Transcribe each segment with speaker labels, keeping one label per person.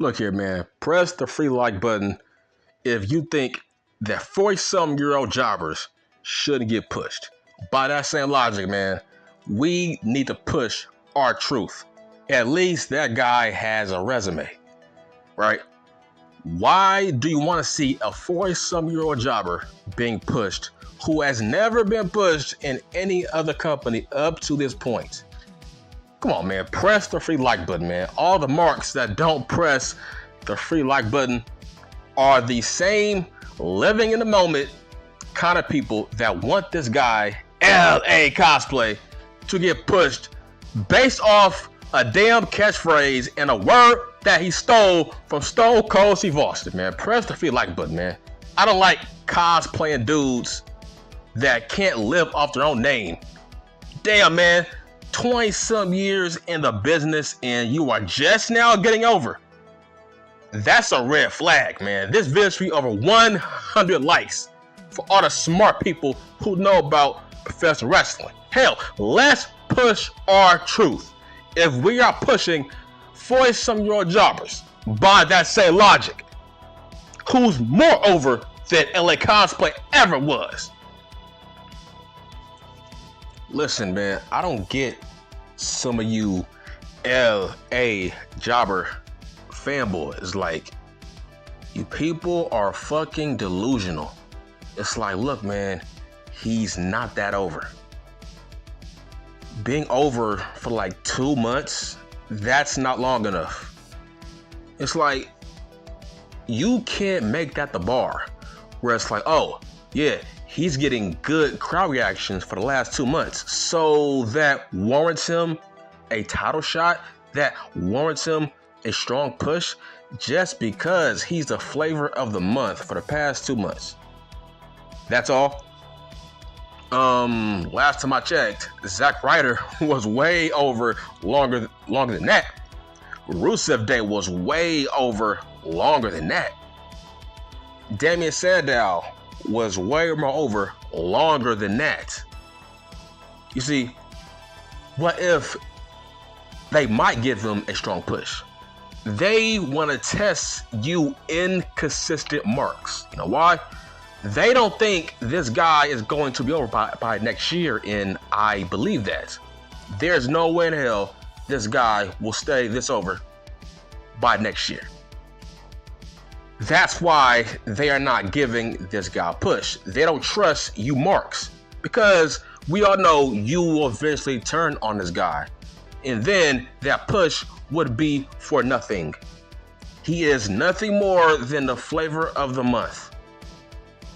Speaker 1: Look here, man. Press the free like button if you think that 40-some-year-old jobbers shouldn't get pushed. By that same logic, man, we need to push our truth. At least that guy has a resume, right? Why do you want to see a 40-some-year-old jobber being pushed who has never been pushed in any other company up to this point? Come on, man. Press the free like button, man. All the marks that don't press the free like button are the same living in the moment kind of people that want this guy, LA Cosplay, to get pushed based off a damn catchphrase and a word that he stole from Stone Cold Steve Austin, man. Press the free like button, man. I don't like cosplaying dudes that can't live off their own name. Damn, man. 20-some years in the business and you are just now getting over. That's a red flag, man. This video should be over 100 likes for all the smart people who know about professional wrestling. Hell, let's push our truth. If we are pushing 40-some-year-old jobbers by that same logic, who's more over than LA Cosplay ever was? Listen, man, I don't get some of you LA jobber fanboys. Like, you people are fucking delusional. It's like, look, man, he's not that over. Being over for like 2 months, that's not long enough. It's like, you can't make that the bar where it's like, oh, yeah, he's getting good crowd reactions for the last 2 months. So that warrants him a title shot, that warrants him a strong push just because he's the flavor of the month for the past 2 months. That's all. Last time I checked, Zack Ryder was way over longer than that. Rusev Day was way over longer than that. Damien Sandow was way more over longer than that. You see, what if they might give them a strong push? They want to test you inconsistent marks. You know why? They don't think this guy is going to be over by next year, and I believe that. There's no way in hell this guy will stay this over by next year. That's why they are not giving this guy a push. They don't trust you marks, because we all know you will eventually turn on this guy, and then that push would be for nothing. He is nothing more than the flavor of the month.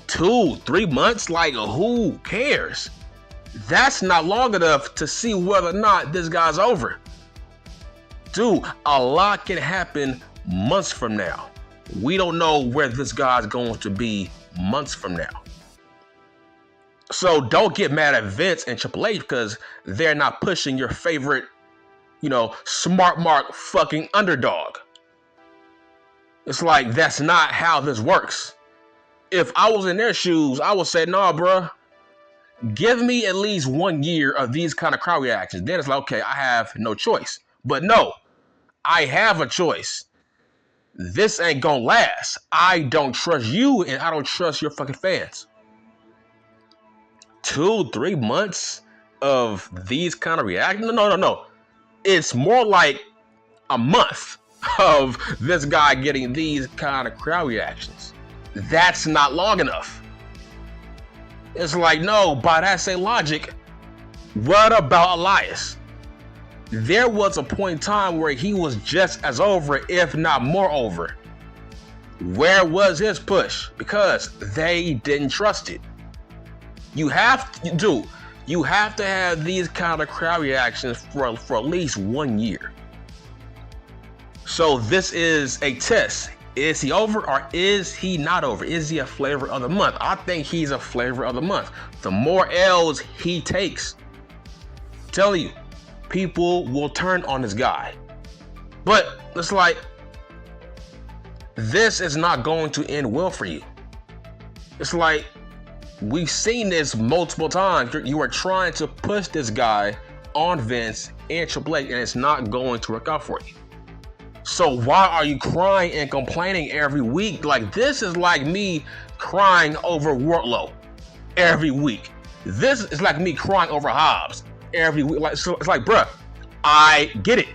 Speaker 1: 2-3 months, like, who cares? That's not long enough to see whether or not this guy's over. Dude, a lot can happen months from now. We don't know where this guy's going to be months from now. So don't get mad at Vince and Triple H because they're not pushing your favorite, smart mark fucking underdog. It's like, that's not how this works. If I was in their shoes, I would say, nah, bruh, give me at least 1 year of these kind of crowd reactions. Then it's like, okay, I have no choice. But no, I have a choice. This ain't gonna last. I don't trust you, and I don't trust your fucking fans. 2-3 months of these kind of reactions? No. It's more like a month of this guy getting these kind of crowd reactions. That's not long enough. It's like, no, by that same logic, what about Elias? There was a point in time where he was just as over, if not more over. Where was his push? Because they didn't trust it. You have to have these kind of crowd reactions for at least 1 year. So this is a test. Is he over or is he not over? Is he a flavor of the month? I think he's a flavor of the month. The more L's he takes, I'm telling you, people will turn on this guy. But it's like, this is not going to end well for you. It's like, we've seen this multiple times. You are trying to push this guy on Vince and Triple H, and it's not going to work out for you. So why are you crying and complaining every week? Like, this is like me crying over Wardlow every week. This is like me crying over Hobbs every week. Like, so it's like, bruh, I get it.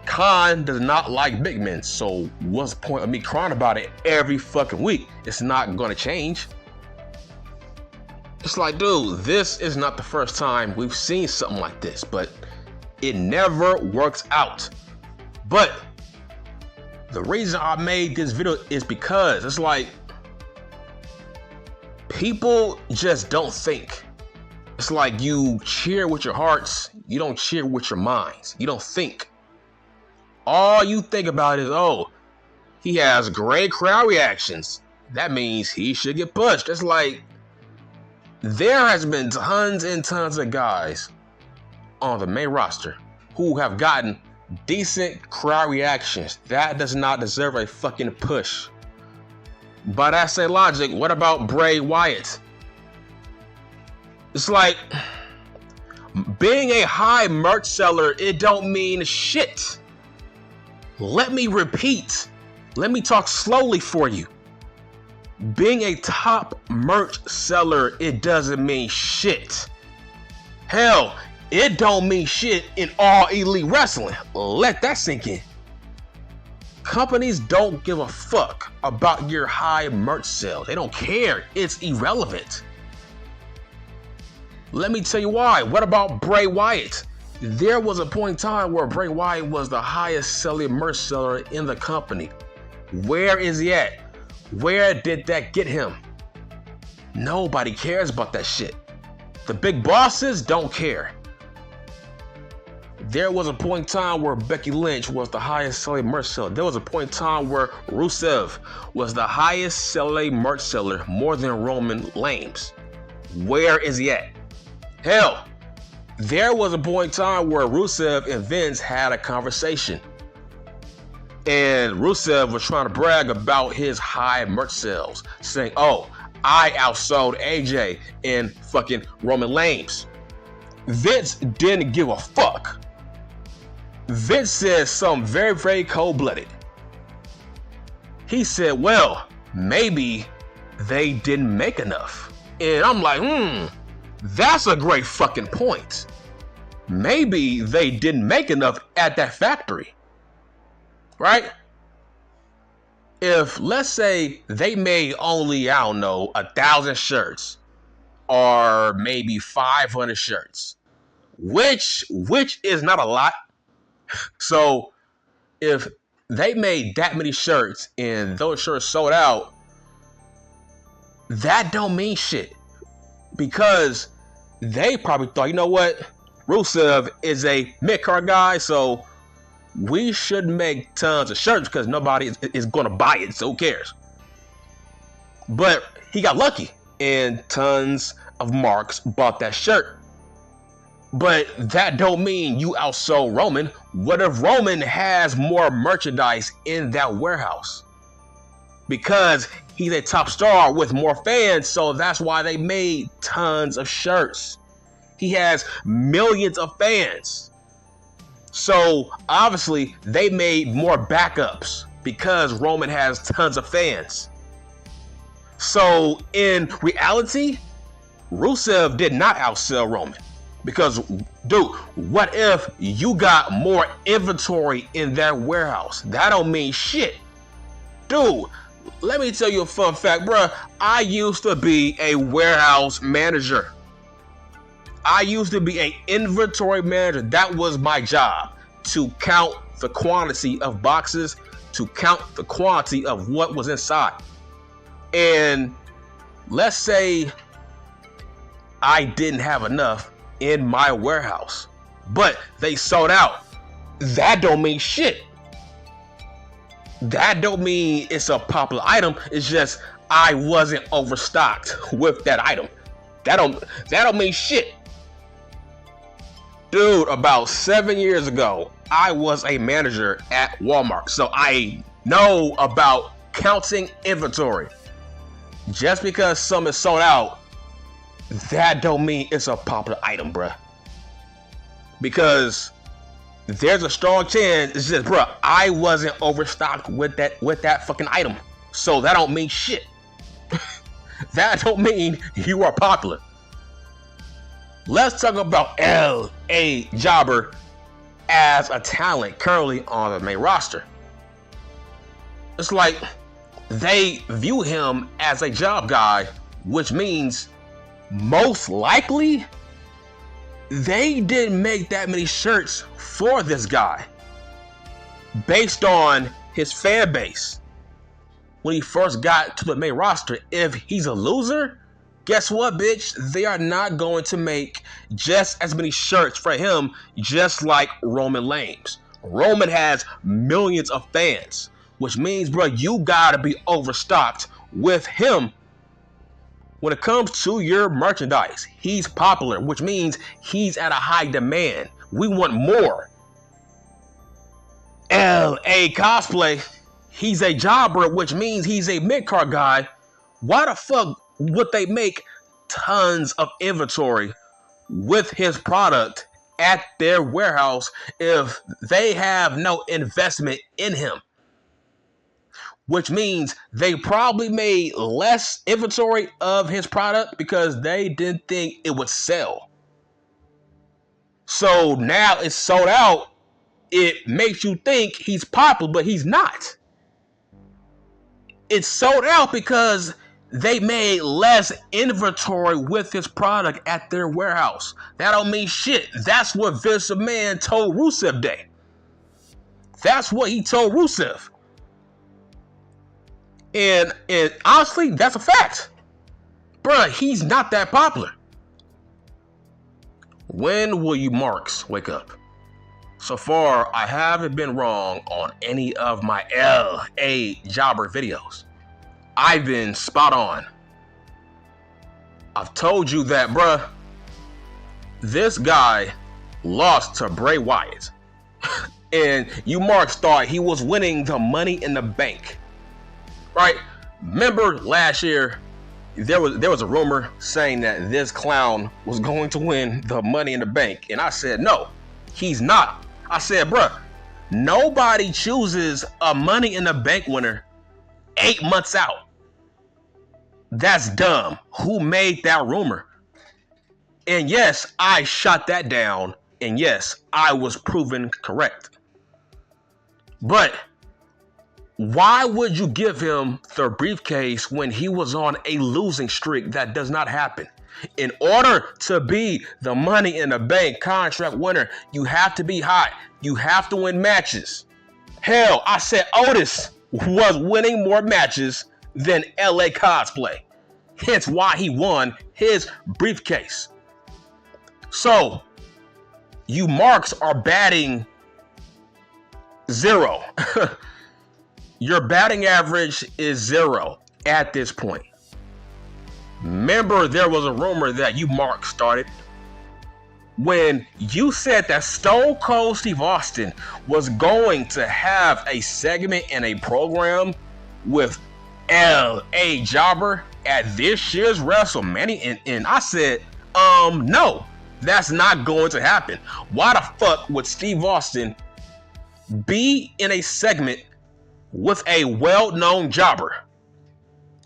Speaker 1: Khan does not like big men, so what's the point of me crying about it every fucking week? It's not gonna change. It's like, dude, this is not the first time we've seen something like this, but it never works out. But the reason I made this video is because it's like, people just don't think. It's like you cheer with your hearts, you don't cheer with your minds. You don't think. All you think about is, oh, he has great crowd reactions. That means he should get pushed. It's like, there has been tons and tons of guys on the main roster who have gotten decent crowd reactions. That does not deserve a fucking push. By that same logic, what about Bray Wyatt? It's like, being a high merch seller, it don't mean shit. Let me repeat. Let me talk slowly for you. Being a top merch seller, it doesn't mean shit. Hell, it don't mean shit in all elite wrestling. Let that sink in. Companies don't give a fuck about your high merch sales. They don't care. It's irrelevant. Let me tell you why. What about Bray Wyatt? There was a point in time where Bray Wyatt was the highest selling merch seller in the company. Where is he at? Where did that get him? Nobody cares about that shit. The big bosses don't care. There was a point in time where Becky Lynch was the highest selling merch seller. There was a point in time where Rusev was the highest selling merch seller, more than Roman Reigns. Where is he at? Hell, there was a point in time where Rusev and Vince had a conversation. And Rusev was trying to brag about his high merch sales, saying, oh, I outsold AJ and fucking Roman Reigns. Vince didn't give a fuck. Vince said something very, very cold-blooded. He said, well, maybe they didn't make enough. And I'm like, that's a great fucking point. Maybe they didn't make enough at that factory. Right? If, let's say, they made only, I don't know, 1,000 shirts or maybe 500 shirts, which is not a lot. So if they made that many shirts and those shirts sold out, that don't mean shit, because they probably thought, you know what, Rusev is a mid-card guy, so we should make tons of shirts because nobody is going to buy it, so who cares? But he got lucky and tons of marks bought that shirt. But that don't mean you outsold Roman. What if Roman has more merchandise in that warehouse? Because he's a top star with more fans, so that's why they made tons of shirts. He has millions of fans. So obviously they made more backups because Roman has tons of fans. So in reality, Rusev did not outsell Roman. Because, dude, what if you got more inventory in that warehouse? That don't mean shit. Dude, let me tell you a fun fact, bruh. I used to be a warehouse manager. I used to be an inventory manager. That was my job, to count the quantity of boxes, to count the quantity of what was inside. And let's say I didn't have enough in my warehouse, but they sold out. That don't mean shit. That don't mean it's a popular item. It's just I wasn't overstocked with that item. That don't mean shit. Dude, about 7 years ago, I was a manager at Walmart, so I know about counting inventory. Just because some is sold out, that don't mean it's a popular item, bruh. Because there's a strong chance it's just, bro, I wasn't overstocked with that fucking item. So that don't mean shit. That don't mean you are popular. Let's talk about L.A. Jobber as a talent currently on the main roster. It's like they view him as a job guy, which means most likely they didn't make that many shirts for this guy based on his fan base. When he first got to the main roster, if he's a loser, guess what, bitch? They are not going to make just as many shirts for him, just like Roman Reigns. Roman has millions of fans, which means, bro, you gotta be overstocked with him. When it comes to your merchandise, he's popular, which means he's at a high demand. We want more. L.A. Cosplay, he's a jobber, which means he's a mid-card guy. Why the fuck would they make tons of inventory with his product at their warehouse if they have no investment in him? Which means they probably made less inventory of his product because they didn't think it would sell. So now it's sold out. It makes you think he's popular, but he's not. It's sold out because they made less inventory with his product at their warehouse. That don't mean shit. That's what Vince McMahon told Rusev Day. That's what he told Rusev. And honestly, that's a fact. Bruh, he's not that popular. When will you marks wake up? So far, I haven't been wrong on any of my L.A. Jobber videos. I've been spot on. I've told you that, bruh, this guy lost to Bray Wyatt. And you marks thought he was winning the Money in the Bank. Right? Remember last year, there was a rumor saying that this clown was going to win the Money in the Bank. And I said, no, he's not. I said, bruh, nobody chooses a Money in the Bank winner 8 months out. That's dumb. Who made that rumor? And yes, I shot that down. And yes, I was proven correct. But why would you give him the briefcase when he was on a losing streak? That does not happen. In order to be the Money in the Bank contract winner, you have to be hot. You have to win matches. Hell, I said Otis was winning more matches than LA Cosplay. Hence why he won his briefcase. So, you marks are batting 0. Your batting average is 0 at this point. Remember, there was a rumor that you marks started when you said that Stone Cold Steve Austin was going to have a segment and a program with L.A. Jobber at this year's WrestleMania, and I said, no, that's not going to happen. Why the fuck would Steve Austin be in a segment with a well-known jobber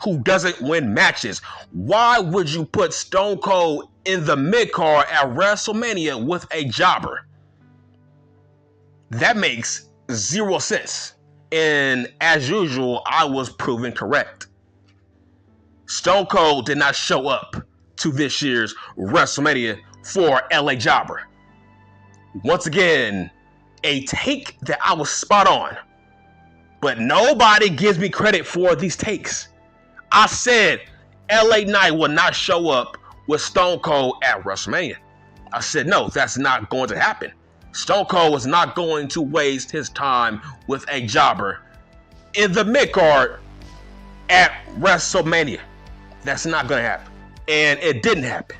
Speaker 1: who doesn't win matches? Why would you put Stone Cold in the mid-card at WrestleMania with a jobber? That makes 0 sense. And as usual, I was proven correct. Stone Cold did not show up to this year's WrestleMania for LA Jobber. Once again, a take that I was spot on. But nobody gives me credit for these takes. I said LA Knight will not show up with Stone Cold at WrestleMania. I said, no, that's not going to happen. Stone Cold was not going to waste his time with a jobber in the mid-card at WrestleMania. That's not going to happen. And it didn't happen.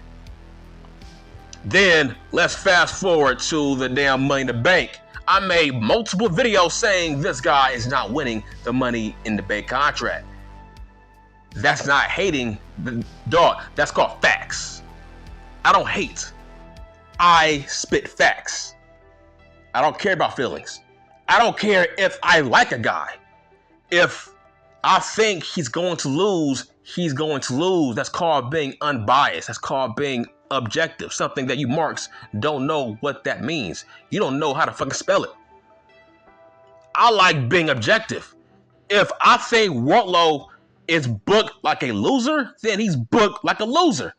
Speaker 1: Then let's fast forward to the damn Money in the Bank. I made multiple videos saying this guy is not winning the Money in the Bank contract. That's not hating, dog. That's called facts. I don't hate. I spit facts. I don't care about feelings. I don't care if I like a guy. If I think he's going to lose, he's going to lose. That's called being unbiased. That's called being objective. Something that you marks don't know what that means. You don't know how to fucking spell it. I like being objective. If I think Wardlow is booked like a loser, then he's booked like a loser.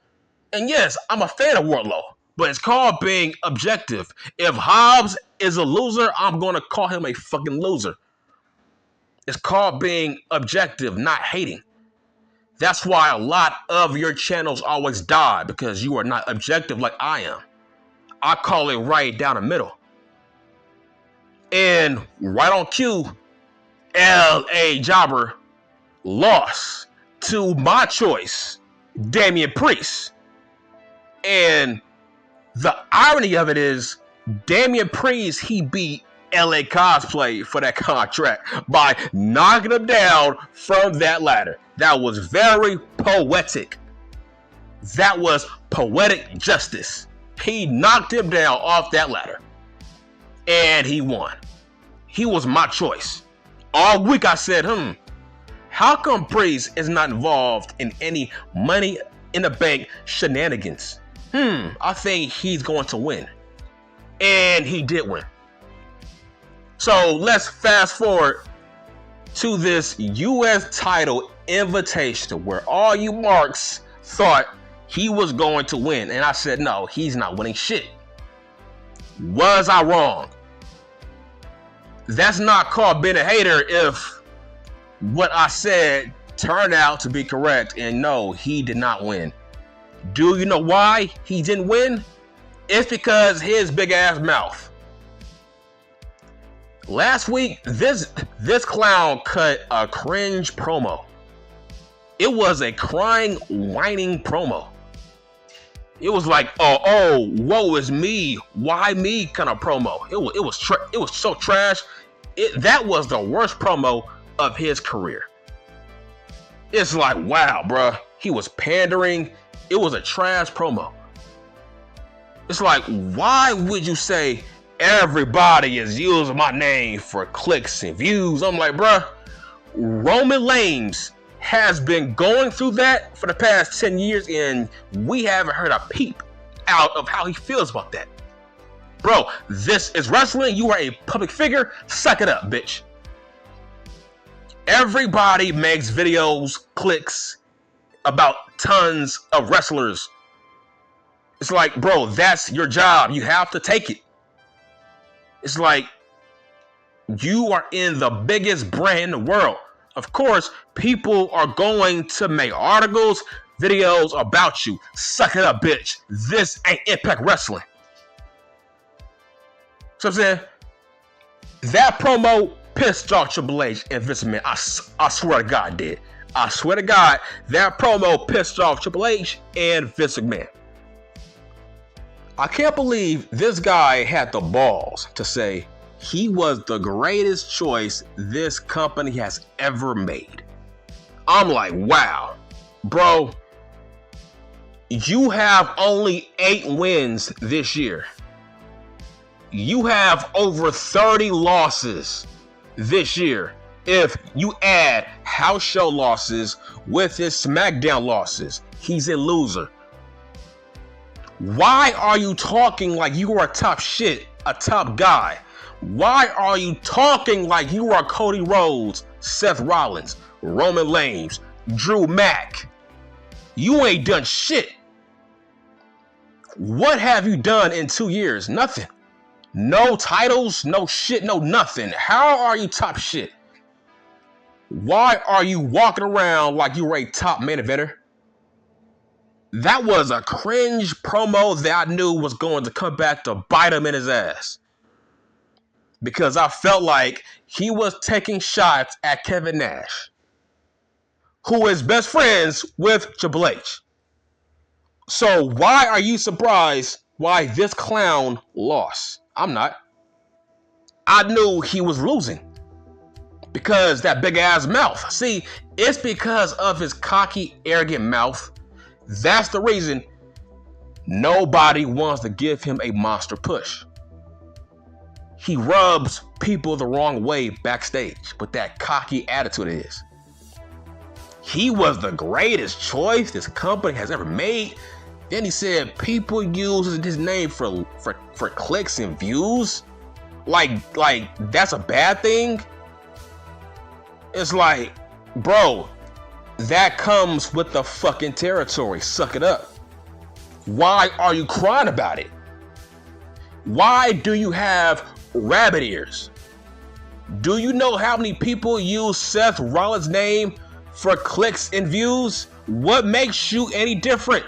Speaker 1: And yes, I'm a fan of Wardlow, but it's called being objective. If Hobbs is a loser, I'm going to call him a fucking loser. It's called being objective, not hating. That's why a lot of your channels always die, because you are not objective like I am. I call it right down the middle. And right on cue, LA Jobber lost to my choice, Damian Priest. And the irony of it is, Damian Priest, he beat LA Cosplay for that contract by knocking him down from that ladder. That was very poetic. That was poetic justice. He knocked him down off that ladder. And he won. He was my choice. All week I said, how come Priest is not involved in any Money in the Bank shenanigans? I think he's going to win. And he did win. So let's fast forward to this U.S. title invitation where all you marks thought he was going to win. And I said, no, he's not winning shit. Was I wrong? That's not called being a hater if what I said turned out to be correct. And no, he did not win. Do you know why he didn't win? It's because his big ass mouth. Last week, this clown cut a cringe promo. It was a crying, whining promo. It was like, oh, woe is me, why me kind of promo. It was so trash. That was the worst promo of his career. It's like, wow, bruh, he was pandering. It was a trash promo. It's like, why would you say everybody is using my name for clicks and views? I'm like, bruh, Roman Reigns has been going through that for the past 10 years, and we haven't heard a peep out of how he feels about that. Bro, this is wrestling. You are a public figure. Suck it up, bitch. Everybody makes videos, clicks about tons of wrestlers. It's like, bro, that's your job. You have to take it. It's like, you are in the biggest brand in the world. Of course, people are going to make articles, videos about you. Suck it up, bitch. This ain't Impact Wrestling. So I'm saying, that promo pissed off Triple H and Vince McMahon. I swear to God, it did. I swear to God, that promo pissed off Triple H and Vince McMahon. I can't believe this guy had the balls to say he was the greatest choice this company has ever made. I'm like, wow, bro, you have only 8 wins this year. You have over 30 losses this year. If you add house show losses with his SmackDown losses, he's a loser. Why are you talking like you are a top shit, a top guy? Why are you talking like you are Cody Rhodes, Seth Rollins, Roman Reigns, Drew Mack? You ain't done shit. What have you done in 2 years? Nothing. No titles, no shit, no nothing. How are you top shit? Why are you walking around like you were a top main eventer? That was a cringe promo that I knew was going to come back to bite him in his ass. Because I felt like he was taking shots at Kevin Nash, who is best friends with Triple H. So why are you surprised why this clown lost? I'm not. I knew he was losing because that big ass mouth. See, it's because of his cocky, arrogant mouth. That's the reason nobody wants to give him a monster push. he rubs people the wrong way backstage with that cocky attitude it is. He was the greatest choice this company has ever made. Then he said people use his name for clicks and views. Like that's a bad thing. It's like, bro, that comes with the fucking territory. Suck it up. Why are you crying about it? Why do you have rabbit ears? Do you know how many people use Seth Rollins' name for clicks and views? What makes you any different?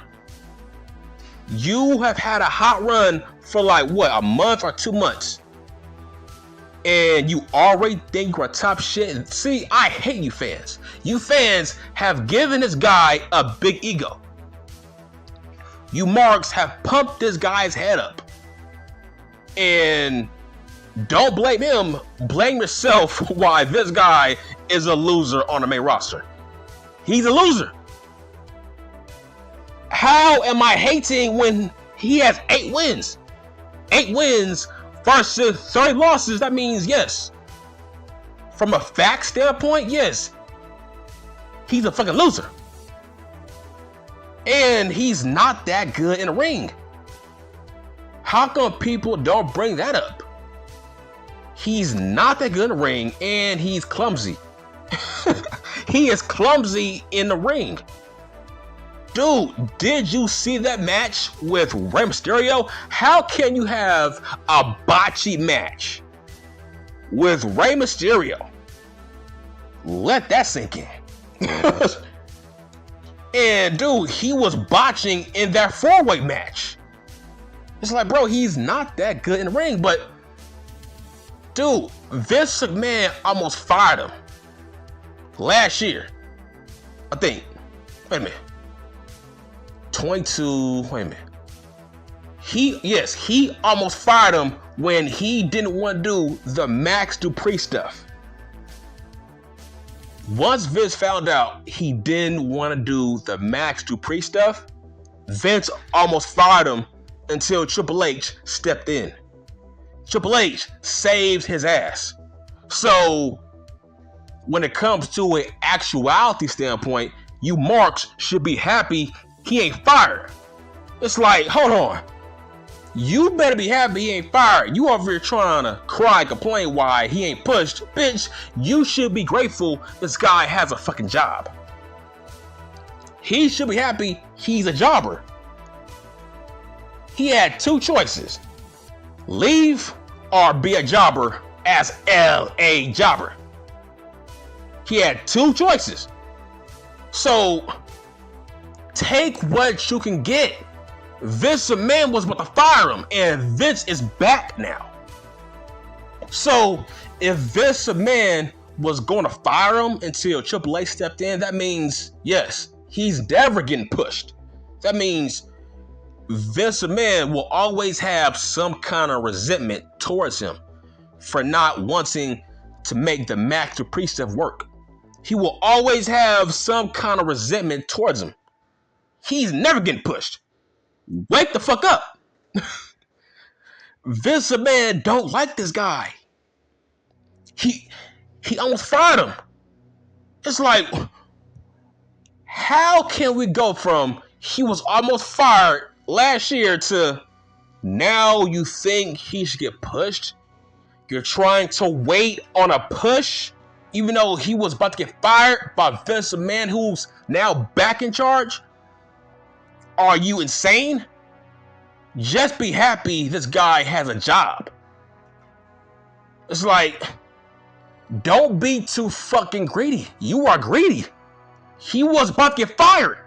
Speaker 1: You have had a hot run for like what, a month or 2 months, and you already think you're top shit. And see, I hate you fans. You fans have given this guy a big ego. You marks have pumped this guy's head up. And don't blame him, blame yourself why this guy is a loser on the main roster. He's a loser. How am I hating when he has 8 wins? 8 wins versus 30 losses, that means yes. From a fact standpoint, yes. He's a fucking loser. And he's not that good in the ring. How come people don't bring that up? He's not that good in the ring, and he's clumsy. He is clumsy in the ring. Dude, did you see that match with Rey Mysterio? How can you have a botchy match with Rey Mysterio? Let that sink in. And dude, he was botching in that 4-way match. It's like, bro, he's not that good in the ring. But dude, Vince McMahon almost fired him last year, I think. Wait a minute. 22, wait a minute. He almost fired him when he didn't want to do the Max Dupree stuff. Once Vince found out he didn't want to do the Max Dupree stuff, Vince almost fired him until Triple H stepped in. Triple H saved his ass. So when it comes to an actuality standpoint, you marks should be happy he ain't fired. It's like, hold on. You better be happy he ain't fired. You over here trying to cry and complain why he ain't pushed. Bitch, you should be grateful this guy has a fucking job. He should be happy he's a jobber. He had 2 choices. Leave or be a jobber as LA Jobber. He had 2 choices. So take what you can get. Vince McMahon was about to fire him, and Vince is back now. So if Vince McMahon was going to fire him until Triple H stepped in, that means, yes, he's never getting pushed. That means Vince McMahon will always have some kind of resentment towards him for not wanting to make the Max Dupree stuff work. He will always have some kind of resentment towards him. He's never getting pushed. Wake the fuck up. Vince McMahon don't like this guy. He almost fired him. It's like, how can we go from he was almost fired last year to now you think he should get pushed? You're trying to wait on a push, even though he was about to get fired by Vince McMahon, who's now back in charge? Are you insane? Just be happy this guy has a job. It's like, don't be too fucking greedy. You are greedy. He was about to get fired.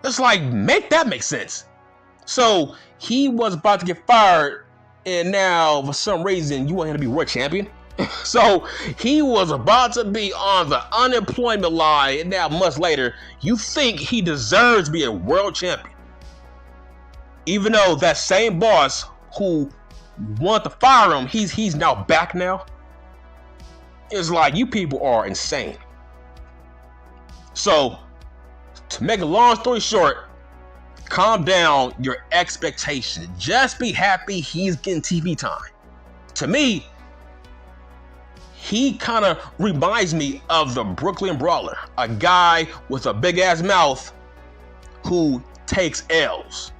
Speaker 1: It's like, make that make sense. So he was about to get fired, and now for some reason you want him to be world champion. So he was about to be on the unemployment line, and now months later, you think he deserves to be a world champion. Even though that same boss who wanted to fire him, he's now back now. It's like, you people are insane. So, to make a long story short, calm down your expectations. Just be happy he's getting TV time. To me, he kind of reminds me of the Brooklyn Brawler, a guy with a big ass mouth who takes L's.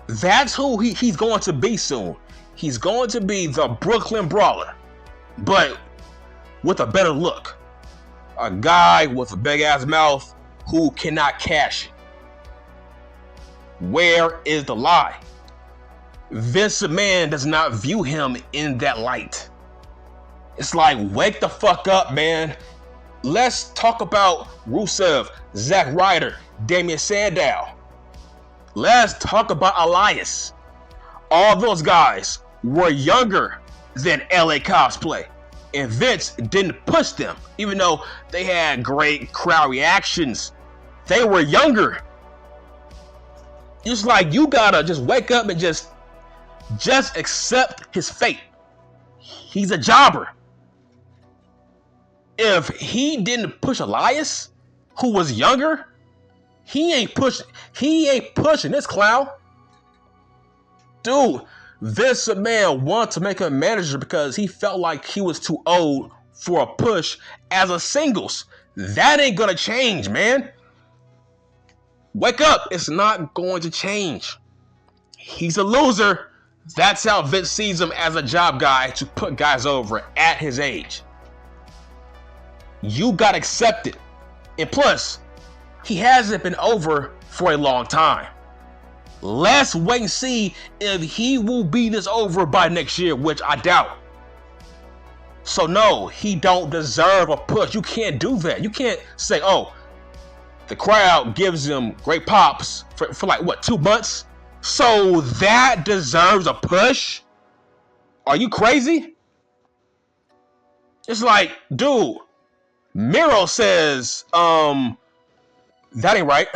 Speaker 1: That's who he's going to be soon. He's going to be the Brooklyn Brawler, but with a better look. A guy with a big ass mouth who cannot cash it. Where is the lie? Vince McMahon does not view him in that light. It's like, wake the fuck up, man. Let's talk about Rusev, Zack Ryder, Damien Sandow. Let's talk about Elias. All those guys were younger than LA Cosplay. And Vince didn't push them, even though they had great crowd reactions. They were younger. It's like, you gotta just wake up and just accept his fate. He's a jobber. If he didn't push Elias, who was younger, he ain't pushing this clown. Dude, Vince McMahon wanted to make him a manager because he felt like he was too old for a push as a singles. That ain't gonna change, man. Wake up. It's not going to change. He's a loser. That's how Vince sees him, as a job guy to put guys over at his age. You gotta accept it. And plus, he hasn't been over for a long time. Let's wait and see if he will be this over by next year, which I doubt. So no, he don't deserve a push. You can't do that. You can't say, oh, the crowd gives him great pops for like, what, 2 months? So that deserves a push? Are you crazy? It's like, dude, Miro says, that ain't right.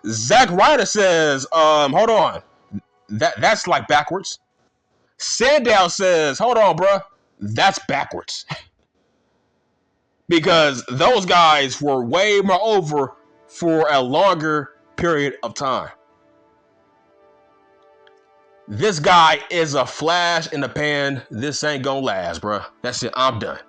Speaker 1: Zack Ryder says, hold on. That's like backwards. Sandow says, hold on, bruh. That's backwards. Because those guys were way more over for a longer period of time. This guy is a flash in the pan. This ain't gonna last, bruh. That's it. I'm done.